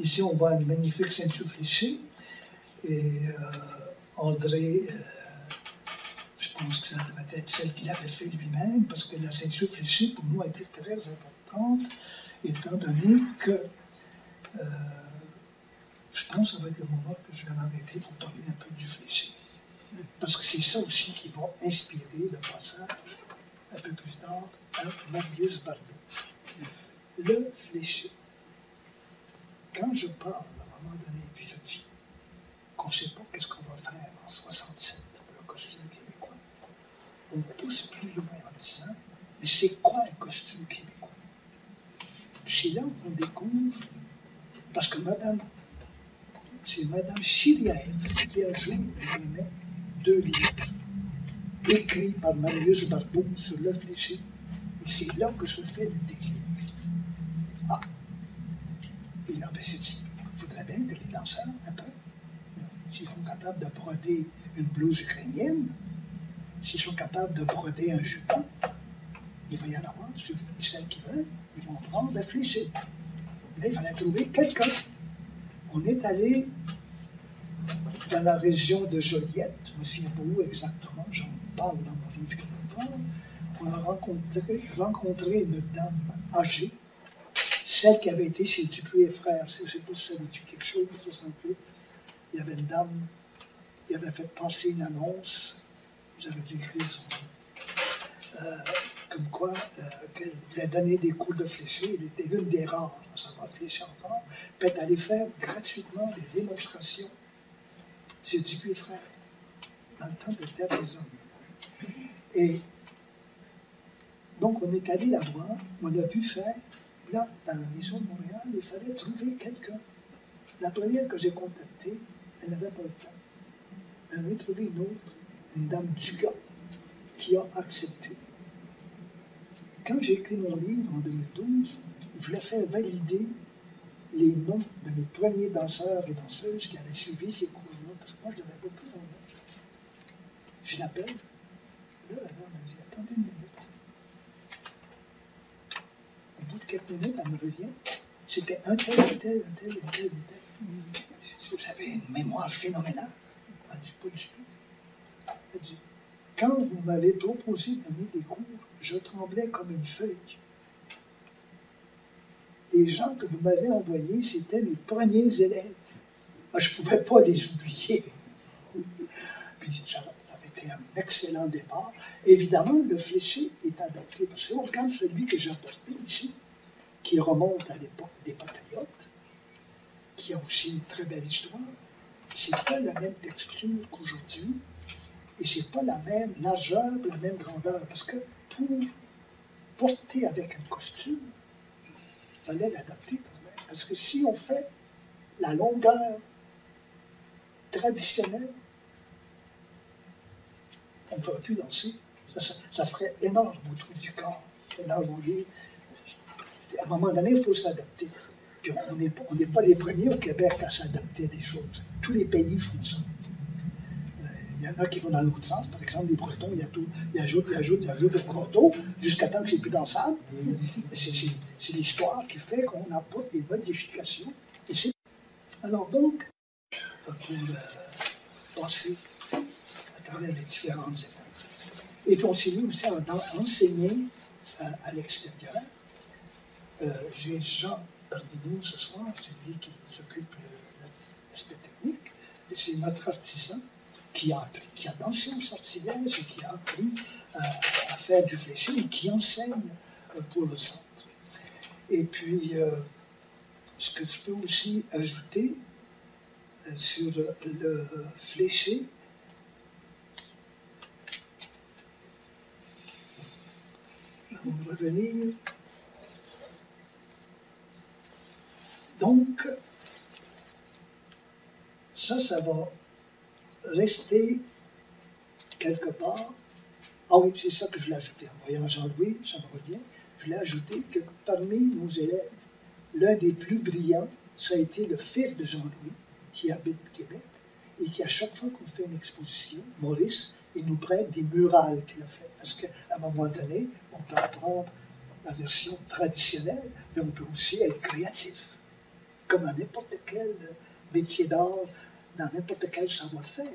Ici, on voit une magnifique ceinture fléchée. Et André, je pense que ça devait être celle qu'il avait fait lui-même, parce que la ceinture fléchée, pour nous, a été très importante, étant donné que je pense que ça va être le moment que je vais m'arrêter pour parler un peu du fléché. Parce que c'est ça aussi qui va inspirer le passage, un peu plus tard, à Marius Barbeau. Le fléché. Quand je parle, à un moment donné, puis je dis qu'on ne sait pas qu'est-ce qu'on va faire en 67 pour le costume québécois, on pousse plus loin en disant, mais c'est quoi un costume québécois? C'est là où on découvre, parce que c'est Madame Chiriaev qui a joué deux livres écrits par Marius Barbeau sur le fléché. Et c'est là que se fait le déclic. Ah! Et là, ben, c'est dit, il faudrait bien que les danseurs, après, s'ils sont capables de broder une blouse ukrainienne, s'ils sont capables de broder un jupon, il va y en avoir, celles qui veulent, ils vont prendre le fléché. Là, il fallait trouver quelqu'un. On est allé dans la région de Joliette, je ne sais pas où exactement, j'en parle dans mon livre que j'en parle. On a rencontré une dame âgée, celle qui avait été chez Dupuis et Frères. Je ne sais pas si ça vous dit quelque chose, 68. Il y avait une dame qui avait fait passer une annonce, j'avais dû écrire son nom, comme quoi qu'elle voulait donner des cours de fléché. Elle était l'une des rares à savoir flécher encore, puis elle allait faire gratuitement des démonstrations chez Dupuis et Frères, dans le temps de Terre des Hommes. Et donc, on est allé la voir, on a pu faire, là, dans la région de Montréal, il fallait trouver quelqu'un. La première que j'ai contactée, elle n'avait pas le temps. Elle avait trouvé une autre, une dame Dugas, qui a accepté. Quand j'ai écrit mon livre en 2012, je voulais faire valider les noms de mes premiers danseurs et danseuses qui avaient suivi ces cours-là, parce que moi, je n'avais pas pris mon nom. Je l'appelle. Là, la dame m'a dit, attendez une minute. Au bout de quelques minutes, elle me revient. C'était un tel. Vous avez une mémoire phénoménale. Elle dit, pas du tout. Elle dit, quand vous m'avez proposé de donner des cours, je tremblais comme une feuille. Les gens que vous m'avez envoyés, c'était mes premiers élèves. Je ne pouvais pas les oublier. Puis ça avait été un excellent départ. Évidemment, le fléché est adapté. Parce que on regarde celui que j'ai apporté ici, qui remonte à l'époque des Patriotes, qui a aussi une très belle histoire. C'est pas la même texture qu'aujourd'hui, et c'est pas la même largeur, la même grandeur. Parce que pour porter avec un costume, il fallait l'adapter quand même. Parce que si on fait la longueur traditionnelle, on ne ferait plus danser. Ça ferait énorme au trou du corps. À un moment donné, il faut s'adapter. Puis on n'est pas les premiers au Québec à s'adapter à des choses. Tous les pays font ça. Il y en a qui vont dans l'autre sens. Par exemple, les Bretons, ils ajoutent au cordeau jusqu'à temps que c'est plus dansable. C'est l'histoire qui fait qu'on apporte des modifications. Alors donc, pour passer à travers les différentes étapes. Et puis on s'est mis aussi à enseigner à l'extérieur. J'ai Jean parmi nous ce soir, c'est lui qui s'occupe de l'aspect technique. C'est notre artisan qui a dansé au sortilège et qui a appris à faire du fléché et qui enseigne pour le centre. Et puis, ce que je peux aussi ajouter sur le fléché, on va revenir. Donc, ça va rester quelque part. Ah oui, c'est ça que je l'ai ajouté. En voyant Jean-Louis, ça me revient. Je l'ai ajouté que parmi nos élèves, l'un des plus brillants, ça a été le fils de Jean-Louis, qui habite Québec, et qui, à chaque fois qu'on fait une exposition, Maurice, il nous prête des murales qu'il a fait. Parce qu'à un moment donné, on peut apprendre la version traditionnelle, mais on peut aussi être créatif. comme à n'importe quel métier d'art, dans n'importe quel savoir-faire.